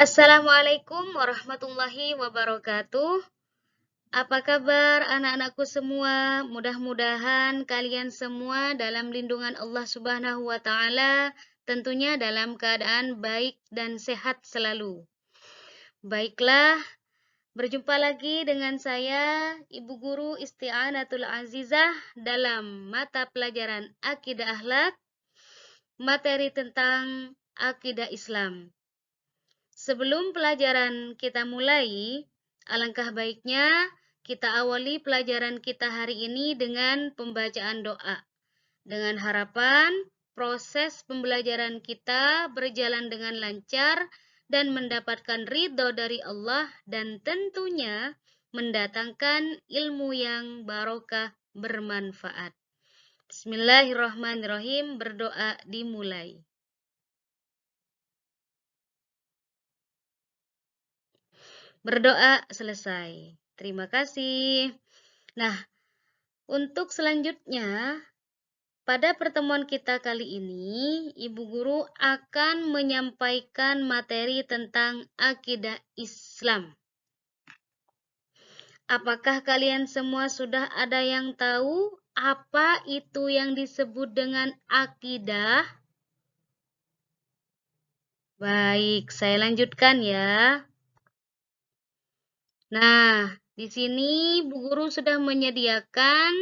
Assalamualaikum warahmatullahi wabarakatuh. Apa kabar anak-anakku semua? Mudah-mudahan kalian semua dalam lindungan Allah Subhanahu wa taala, tentunya dalam keadaan baik dan sehat selalu. Baiklah, berjumpa lagi dengan saya, Ibu Guru Isti'anatul Azizah dalam mata pelajaran Akidah Akhlak, materi tentang Akidah Islam. Sebelum pelajaran kita mulai, alangkah baiknya kita awali pelajaran kita hari ini dengan pembacaan doa. Dengan harapan proses pembelajaran kita berjalan dengan lancar dan mendapatkan ridho dari Allah dan tentunya mendatangkan ilmu yang barokah bermanfaat. Bismillahirrahmanirrahim, berdoa dimulai. Berdoa selesai. Terima kasih. Nah, untuk selanjutnya, pada pertemuan kita kali ini, Ibu Guru akan menyampaikan materi tentang akidah Islam. Apakah kalian semua sudah ada yang tahu apa itu yang disebut dengan akidah? Baik, saya lanjutkan ya. Nah, di sini Bu Guru sudah menyediakan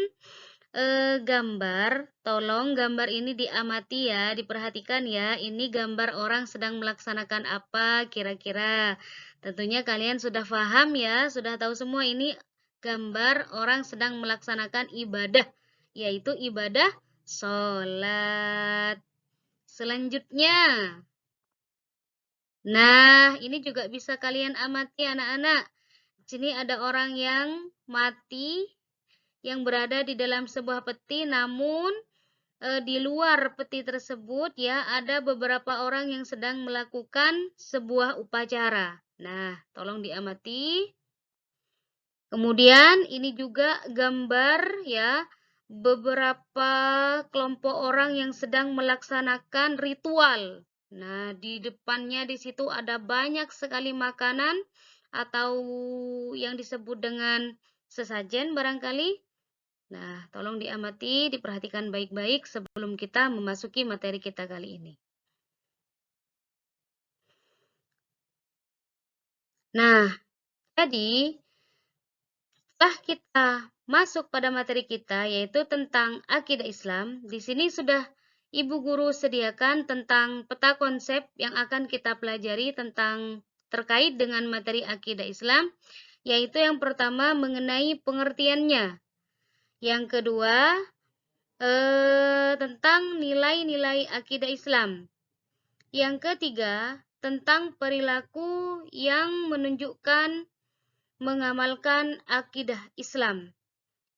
gambar. Tolong gambar ini diamati ya, diperhatikan ya. Ini gambar orang sedang melaksanakan apa kira-kira. Tentunya kalian sudah paham ya, sudah tahu semua ini gambar orang sedang melaksanakan ibadah, yaitu ibadah sholat. Selanjutnya, nah ini juga bisa kalian amati anak-anak. Sini ada orang yang mati yang berada di dalam sebuah peti, namun di luar peti tersebut ya ada beberapa orang yang sedang melakukan sebuah upacara. Nah, tolong diamati. Kemudian ini juga gambar ya beberapa kelompok orang yang sedang melaksanakan ritual. Nah, di depannya di situ ada banyak sekali makanan atau yang disebut dengan sesajen barangkali. Nah, tolong diamati, diperhatikan baik-baik sebelum kita memasuki materi kita kali ini. Nah, jadi setelah kita masuk pada materi kita yaitu tentang akidah Islam, di sini sudah Ibu Guru sediakan tentang peta konsep yang akan kita pelajari tentang terkait dengan materi akidah Islam, yaitu yang pertama mengenai pengertiannya. Yang kedua, tentang nilai-nilai akidah Islam. Yang ketiga, tentang perilaku yang menunjukkan mengamalkan akidah Islam.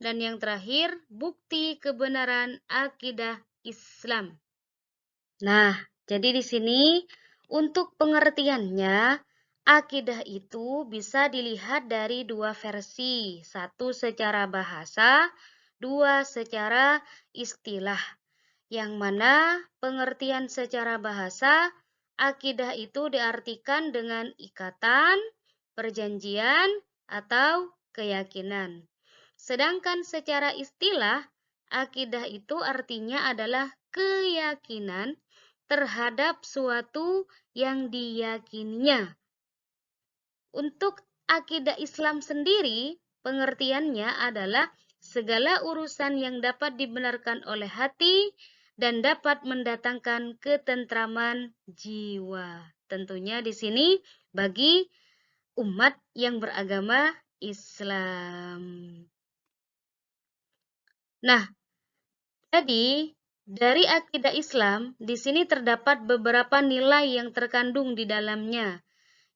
Dan yang terakhir, bukti kebenaran akidah Islam. Nah, jadi di sini untuk pengertiannya, akidah itu bisa dilihat dari dua versi. Satu secara bahasa, dua secara istilah. Yang mana pengertian secara bahasa, akidah itu diartikan dengan ikatan, perjanjian, atau keyakinan. Sedangkan secara istilah, akidah itu artinya adalah keyakinan terhadap suatu yang diyakininya. Untuk akidah Islam sendiri, pengertiannya adalah segala urusan yang dapat dibenarkan oleh hati dan dapat mendatangkan ketentraman jiwa. Tentunya di sini bagi umat yang beragama Islam. Nah, jadi dari akidah Islam di sini terdapat beberapa nilai yang terkandung di dalamnya.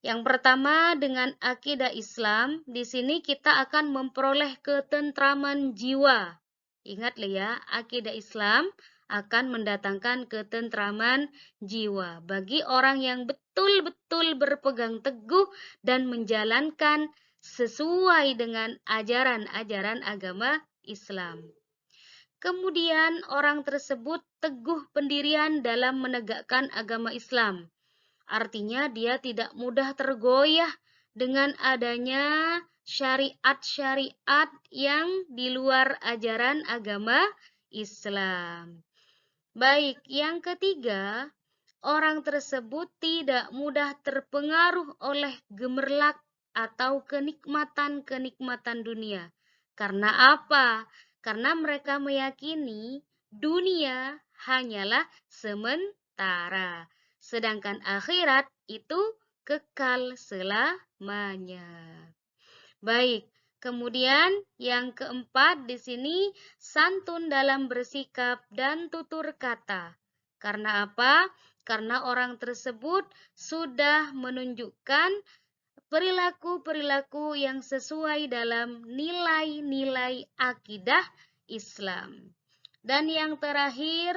Yang pertama, dengan akidah Islam, di sini kita akan memperoleh ketentraman jiwa. Ingat ya, akidah Islam akan mendatangkan ketentraman jiwa bagi orang yang betul-betul berpegang teguh dan menjalankan sesuai dengan ajaran-ajaran agama Islam. Kemudian orang tersebut teguh pendirian dalam menegakkan agama Islam. Artinya dia tidak mudah tergoyah dengan adanya syariat-syariat yang di luar ajaran agama Islam. Baik, yang ketiga, orang tersebut tidak mudah terpengaruh oleh gemerlap atau kenikmatan-kenikmatan dunia. Karena apa? Karena mereka meyakini dunia hanyalah sementara, sedangkan akhirat itu kekal selamanya. Baik, kemudian yang keempat di sini santun dalam bersikap dan tutur kata. Karena apa? Karena orang tersebut sudah menunjukkan perilaku-perilaku yang sesuai dalam nilai-nilai akidah Islam. Dan yang terakhir,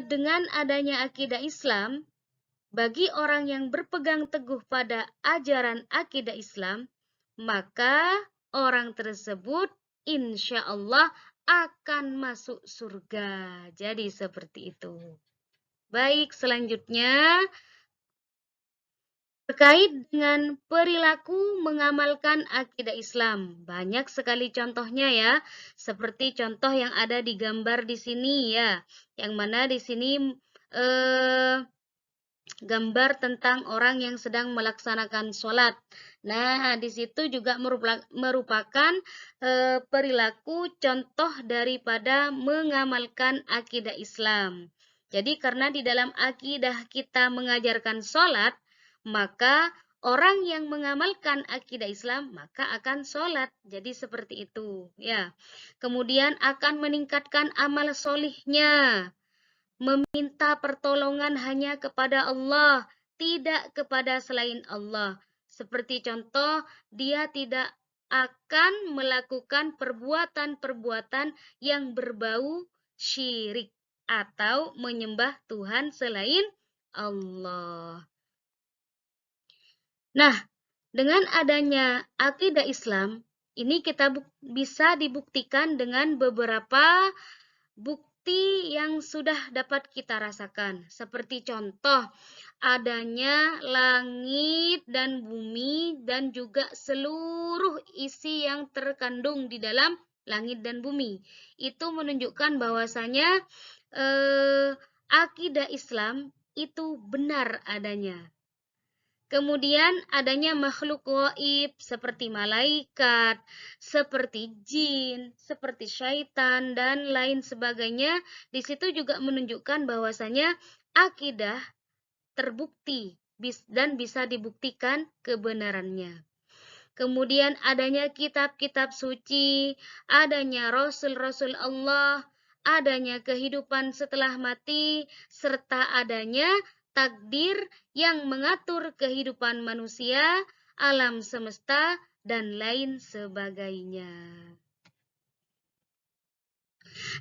dengan adanya akidah Islam, bagi orang yang berpegang teguh pada ajaran akidah Islam, maka orang tersebut insya Allah akan masuk surga. Jadi seperti itu. Baik, selanjutnya terkait dengan perilaku mengamalkan akidah Islam. Banyak sekali contohnya ya, seperti contoh yang ada di gambar di sini ya, yang mana di sini gambar tentang orang yang sedang melaksanakan sholat. Nah, di situ juga merupakan perilaku contoh daripada mengamalkan akidah Islam. Jadi karena di dalam akidah kita mengajarkan sholat, maka orang yang mengamalkan akidah Islam maka akan sholat. Jadi seperti itu, ya. Kemudian akan meningkatkan amal solihnya, meminta pertolongan hanya kepada Allah, tidak kepada selain Allah. Seperti contoh, dia tidak akan melakukan perbuatan-perbuatan yang berbau syirik atau menyembah Tuhan selain Allah. Nah, dengan adanya akidah Islam, ini kita bisa dibuktikan dengan beberapa bukti yang sudah dapat kita rasakan. Seperti contoh, adanya langit dan bumi dan juga seluruh isi yang terkandung di dalam langit dan bumi. Itu menunjukkan bahwasanya akidah Islam itu benar adanya. Kemudian adanya makhluk gaib seperti malaikat, seperti jin, seperti syaitan, dan lain sebagainya. Di situ juga menunjukkan bahwasanya akidah terbukti dan bisa dibuktikan kebenarannya. Kemudian adanya kitab-kitab suci, adanya rasul-rasul Allah, adanya kehidupan setelah mati, serta adanya takdir yang mengatur kehidupan manusia, alam semesta, dan lain sebagainya.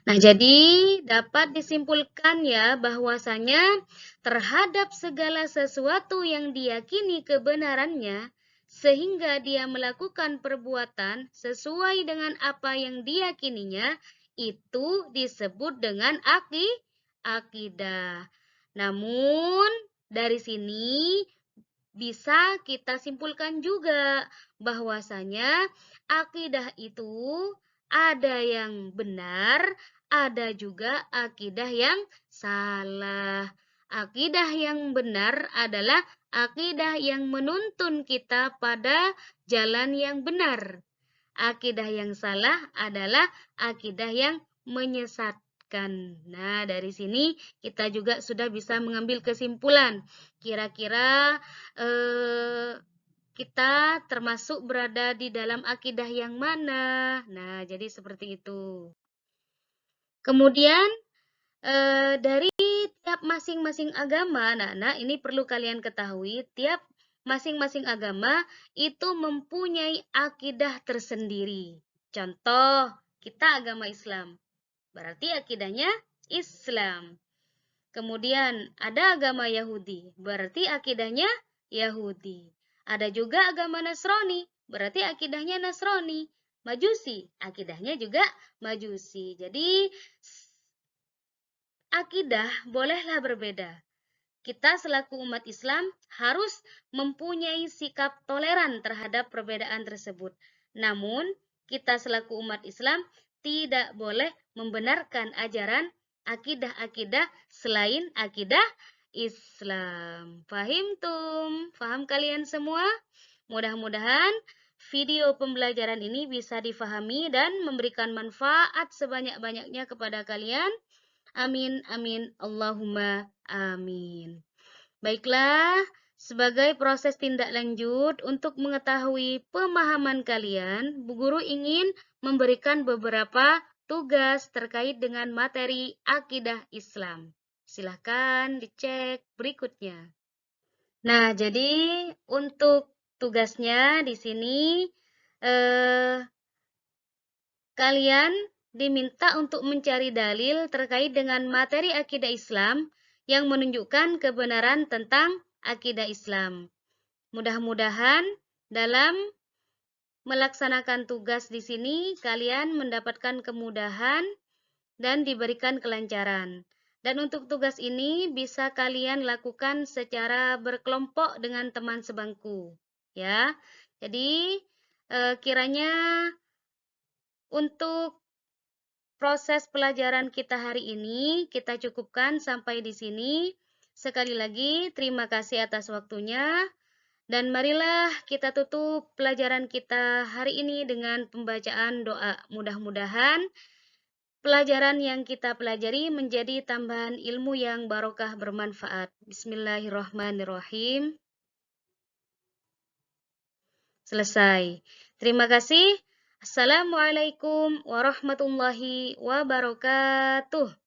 Nah, jadi dapat disimpulkan ya bahwasanya terhadap segala sesuatu yang diyakini kebenarannya, sehingga dia melakukan perbuatan sesuai dengan apa yang diyakininya, itu disebut dengan akidah. Namun, dari sini bisa kita simpulkan juga bahwasanya akidah itu ada yang benar, ada juga akidah yang salah. Akidah yang benar adalah akidah yang menuntun kita pada jalan yang benar. Akidah yang salah adalah akidah yang menyesatkan. Nah, dari sini kita juga sudah bisa mengambil kesimpulan. Kira-kira kita termasuk berada di dalam akidah yang mana? Nah, jadi seperti itu. Kemudian dari tiap masing-masing agama, nah ini perlu kalian ketahui, tiap masing-masing agama itu mempunyai akidah tersendiri. Contoh, kita agama Islam, berarti akidahnya Islam. Kemudian ada agama Yahudi, berarti akidahnya Yahudi. Ada juga agama Nasrani, berarti akidahnya Nasrani. Majusi, akidahnya juga Majusi. Jadi akidah bolehlah berbeda, Kita selaku umat Islam harus mempunyai sikap toleran terhadap perbedaan tersebut. Namun, kita selaku umat Islam tidak boleh membenarkan ajaran akidah-akidah selain akidah Islam. Fahim tum? Faham kalian semua? Mudah-mudahan video pembelajaran ini bisa difahami dan memberikan manfaat sebanyak-banyaknya kepada kalian. Amin, amin, Allahumma amin. Baiklah, sebagai proses tindak lanjut untuk mengetahui pemahaman kalian, Bu Guru ingin memberikan beberapa tugas terkait dengan materi akidah Islam. Silahkan dicek berikutnya. Nah, jadi untuk tugasnya di sini kalian diminta untuk mencari dalil terkait dengan materi akidah Islam yang menunjukkan kebenaran tentang akidah Islam. Mudah-mudahan dalam melaksanakan tugas di sini kalian mendapatkan kemudahan dan diberikan kelancaran. Dan untuk tugas ini bisa kalian lakukan secara berkelompok dengan teman sebangku, ya. Jadi kiranya untuk proses pelajaran kita hari ini kita cukupkan sampai di sini. Sekali lagi terima kasih atas waktunya. Dan marilah kita tutup pelajaran kita hari ini dengan pembacaan doa. Mudah-mudahan pelajaran yang kita pelajari menjadi tambahan ilmu yang barokah bermanfaat. Bismillahirrahmanirrahim. Selesai. Terima kasih. Assalamualaikum warahmatullahi wabarakatuh.